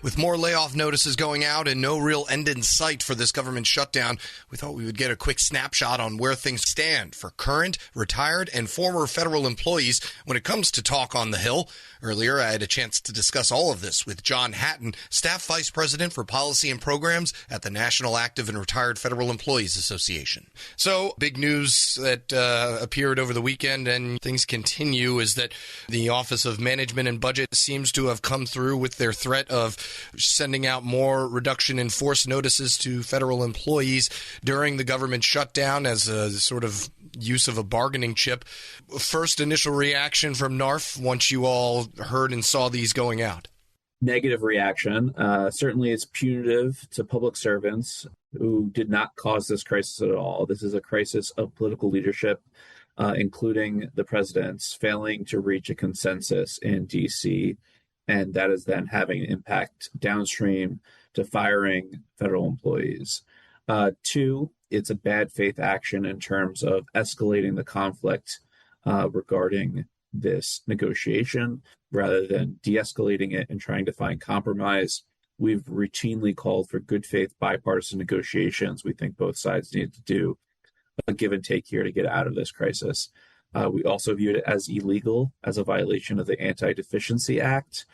With more layoff notices going out and no real end in sight for this government shutdown, we thought we would get a quick snapshot on where things stand for current, retired, and former federal employees when it comes to talk on the Hill. Earlier, I had a chance to discuss all of this with John Hatton, Staff Vice President for Policy and Programs at the National Active and Retired Federal Employees Association. So, big news that appeared over the weekend and things continue is that the Office of Management and Budget seems to have come through with their threat of sending out more reduction in force notices to federal employees during the government shutdown as a sort of use of a bargaining chip. First initial reaction from NARF once you all heard and saw these going out? Negative reaction. Certainly it's punitive to public servants who did not cause this crisis at all. This is a crisis of political leadership, including the president's failing to reach a consensus in D.C., and that is then having an impact downstream to firing federal employees. Two, it's a bad faith action in terms of escalating the conflict regarding this negotiation rather than de-escalating it and trying to find compromise. We've routinely called for good faith bipartisan negotiations. We think both sides need to do a give and take here to get out of this crisis. We also viewed it as illegal, as a violation of the Anti-Deficiency Act.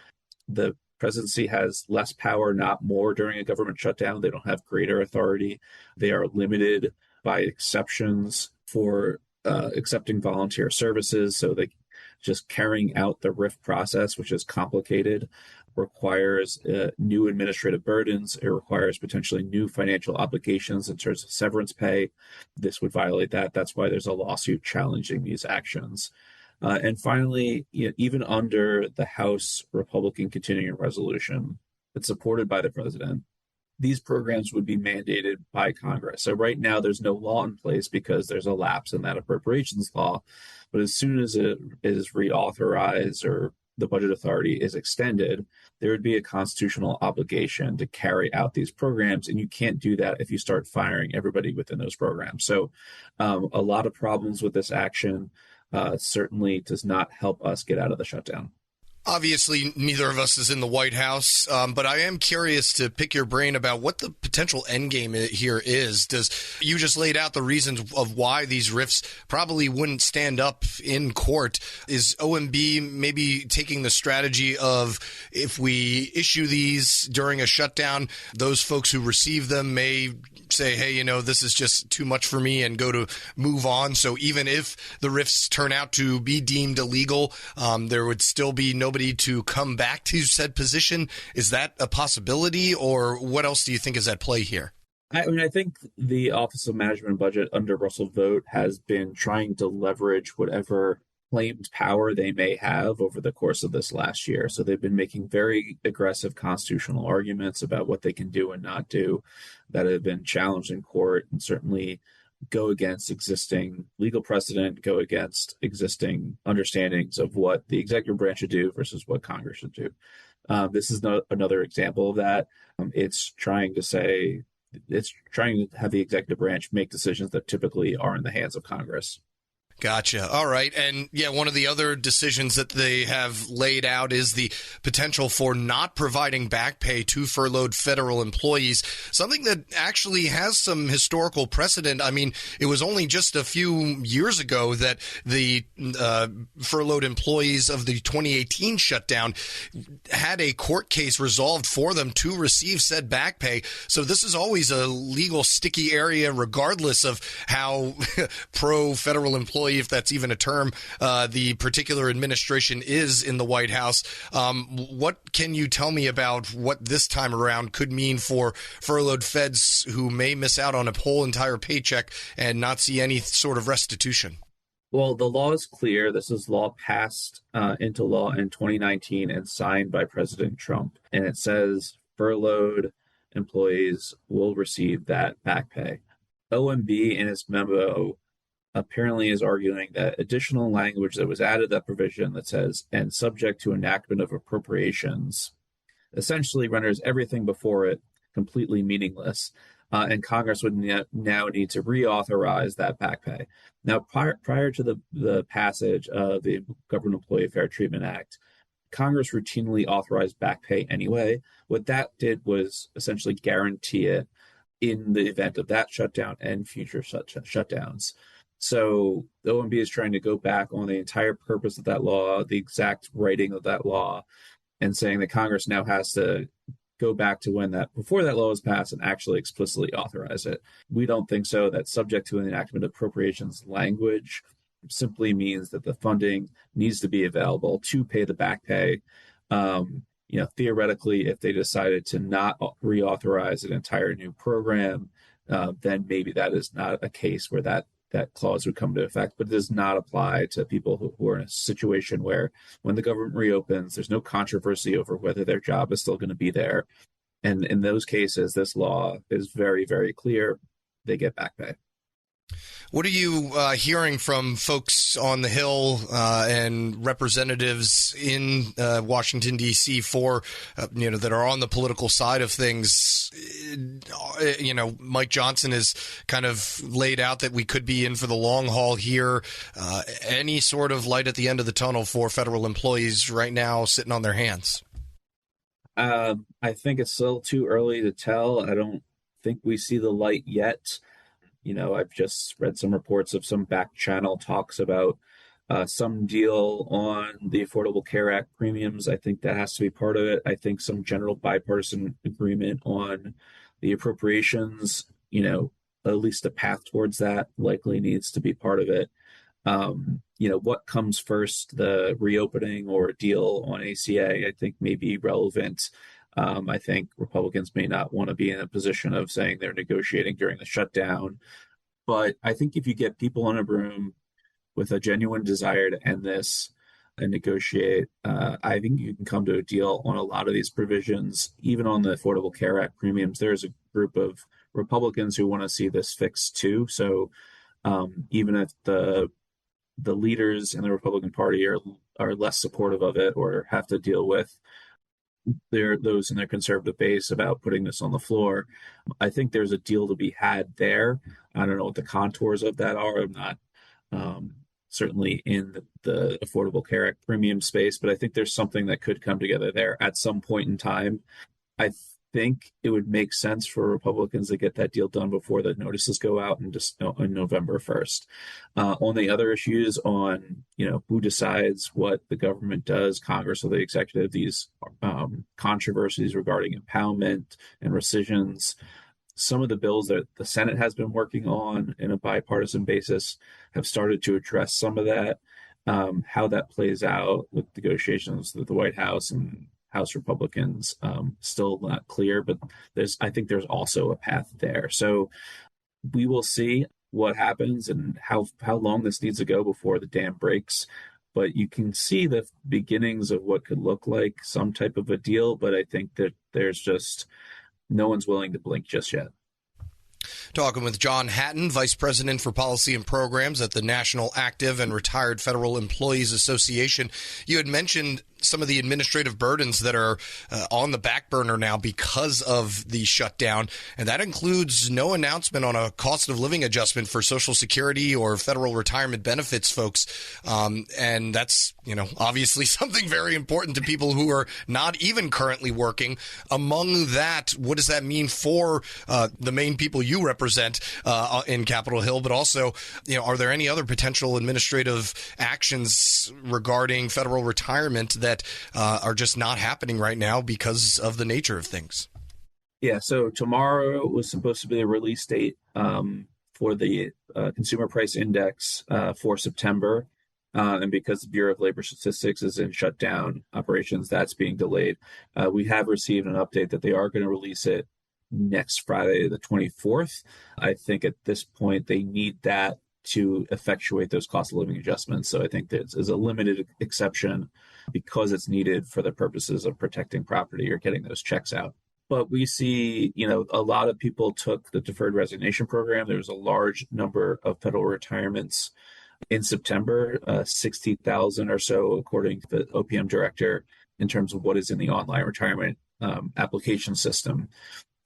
The presidency has less power, not more, during a government shutdown. They don't have greater authority. They are limited by exceptions for accepting volunteer services. So they just carrying out the RIF process, which is complicated, requires new administrative burdens. It requires potentially new financial obligations in terms of severance pay. This would violate that. That's why there's a lawsuit challenging these actions. And finally, even under the House Republican continuing resolution that's supported by the president, these programs would be mandated by Congress. So right now, there's no law in place because there's a lapse in that appropriations law. But as soon as it is reauthorized or the budget authority is extended, there would be a constitutional obligation to carry out these programs. And you can't do that if you start firing everybody within those programs. So a lot of problems with this action. Certainly does not help us get out of the shutdown. Obviously, neither of us is in the White House, but I am curious to pick your brain about what the potential endgame here is. You just laid out the reasons of why these RIFs probably wouldn't stand up in court. Is OMB maybe taking the strategy of if we issue these during a shutdown, those folks who receive them may say, hey, this is just too much for me and go to move on. So even if the RIFs turn out to be deemed illegal, there would still be nobody to come back to said position. Is that a possibility, or what else do you think is at play here? I think the Office of Management and Budget under Russell Vought has been trying to leverage whatever claimed power they may have over the course of this last year. So they've been making very aggressive constitutional arguments about what they can do and not do that have been challenged in court, and certainly go against existing legal precedent, go against existing understandings of what the executive branch should do versus what Congress should do. This is another example of that. It's trying to have the executive branch make decisions that typically are in the hands of Congress. Gotcha. All right. And one of the other decisions that they have laid out is the potential for not providing back pay to furloughed federal employees, something that actually has some historical precedent. I mean, it was only just a few years ago that the furloughed employees of the 2018 shutdown had a court case resolved for them to receive said back pay. So this is always a legal sticky area, regardless of how pro-federal employee, if that's even a term, the particular administration is in the White House. What can you tell me about what this time around could mean for furloughed feds who may miss out on a whole entire paycheck and not see any sort of restitution? Well, the law is clear. This is law passed into law in 2019 and signed by President Trump. And it says furloughed employees will receive that back pay. OMB in its memo apparently is arguing that additional language that was added to that provision that says, and subject to enactment of appropriations, essentially renders everything before it completely meaningless. And Congress would now need to reauthorize that back pay. Now, prior to the passage of the Government Employee Fair Treatment Act, Congress routinely authorized back pay anyway. What that did was essentially guarantee it in the event of that shutdown and future shutdowns. So the OMB is trying to go back on the entire purpose of that law, the exact writing of that law, and saying that Congress now has to go back to when that before that law was passed and actually explicitly authorize it. We don't think so. That subject to an enactment of appropriations language simply means that the funding needs to be available to pay the back pay. Theoretically, if they decided to not reauthorize an entire new program, then maybe that is not a case where that clause would come into effect, but it does not apply to people who are in a situation where when the government reopens, there's no controversy over whether their job is still going to be there. And in those cases, this law is very, very clear. They get back pay. What are you hearing from folks on the Hill and representatives in Washington, D.C. that are on the political side of things? Mike Johnson has kind of laid out that we could be in for the long haul here. Any sort of light at the end of the tunnel for federal employees right now sitting on their hands? I think it's still too early to tell. I don't think we see the light yet. I've just read some reports of some back channel talks about some deal on the Affordable Care Act premiums. I think that has to be part of it. I think some general bipartisan agreement on the appropriations, at least a path towards that likely needs to be part of it. What comes first, the reopening or a deal on ACA, I think may be relevant. I think Republicans may not want to be in a position of saying they're negotiating during the shutdown. But I think if you get people in a room with a genuine desire to end this and negotiate, I think you can come to a deal on a lot of these provisions, even on the Affordable Care Act premiums. There's a group of Republicans who want to see this fixed too. So even if the leaders in the Republican Party are less supportive of it or have to deal with those in their conservative base about putting this on the floor, I think there's a deal to be had there. I don't know what the contours of that are. I'm not certainly in the Affordable Care Act premium space, but I think there's something that could come together there at some point in time. I think it would make sense for Republicans to get that deal done before the notices go out on November 1st. On the other issues on, who decides what the government does, Congress or the executive, these controversies regarding impoundment and rescissions, some of the bills that the Senate has been working on in a bipartisan basis have started to address some of that. How that plays out with negotiations with the White House and House Republicans, still not clear, but I think there's also a path there. So we will see what happens and how long this needs to go before the dam breaks. But you can see the beginnings of what could look like some type of a deal. But I think that there's just no one's willing to blink just yet. Talking with John Hatton, Vice President for Policy and Programs at the National Active and Retired Federal Employees Association. You had mentioned some of the administrative burdens that are on the back burner now because of the shutdown, and that includes no announcement on a cost of living adjustment for Social Security or federal retirement benefits folks. And that's, obviously something very important to people who are not even currently working. Among that, what does that mean for the main people you represent in Capitol Hill, but also, are there any other potential administrative actions regarding federal retirement that are just not happening right now because of the nature of things? Yeah, so tomorrow was supposed to be a release date for the Consumer Price Index for September. And because the Bureau of Labor Statistics is in shutdown operations, that's being delayed. We have received an update that they are going to release it next Friday, the 24th. I think at this point they need that to effectuate those cost of living adjustments. So I think there's a limited exception because it's needed for the purposes of protecting property or getting those checks out. But we see, a lot of people took the deferred resignation program. There was a large number of federal retirements in September, 60,000 or so, according to the OPM director, in terms of what is in the online retirement application system.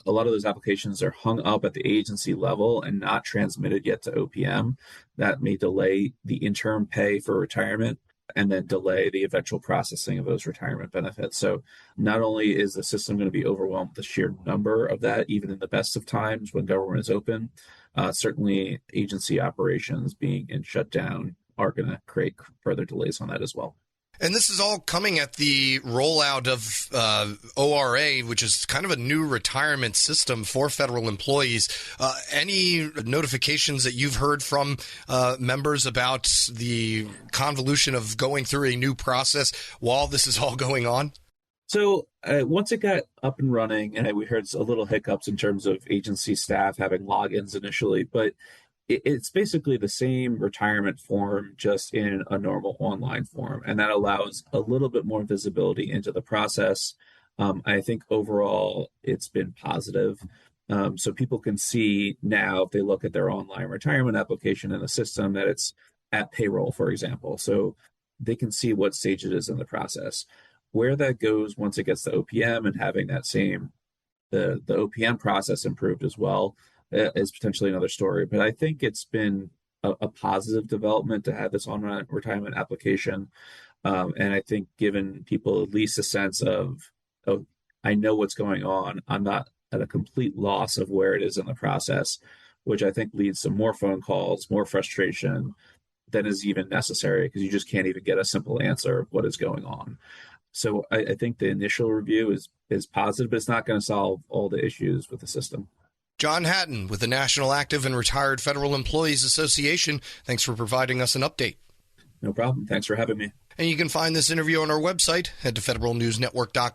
A lot of those applications are hung up at the agency level and not transmitted yet to OPM. That may delay the interim pay for retirement. and then delay the eventual processing of those retirement benefits. So not only is the system going to be overwhelmed with the sheer number of that, even in the best of times when government is open, certainly agency operations being in shutdown are going to create further delays on that as well. And this is all coming at the rollout of ORA, which is kind of a new retirement system for federal employees. Any notifications that you've heard from members about the convolution of going through a new process while this is all going on? So once it got up and running, and we heard a little hiccups in terms of agency staff having logins initially, but it's basically the same retirement form, just in a normal online form. And that allows a little bit more visibility into the process. I think overall it's been positive. So people can see now, if they look at their online retirement application in the system, that it's at payroll, for example. So they can see what stage it is in the process. Where that goes once it gets to OPM and having that same, the OPM process improved as well, is potentially another story. But I think it's been a positive development to have this online retirement application. And I think given people at least a sense of, I know what's going on. I'm not at a complete loss of where it is in the process, which I think leads to more phone calls, more frustration than is even necessary, because you just can't even get a simple answer of what is going on. So I think the initial review is positive, but it's not going to solve all the issues with the system. John Hatton with the National Active and Retired Federal Employees Association. Thanks for providing us an update. No problem. Thanks for having me. And you can find this interview on our website. Head to federalnewsnetwork.com.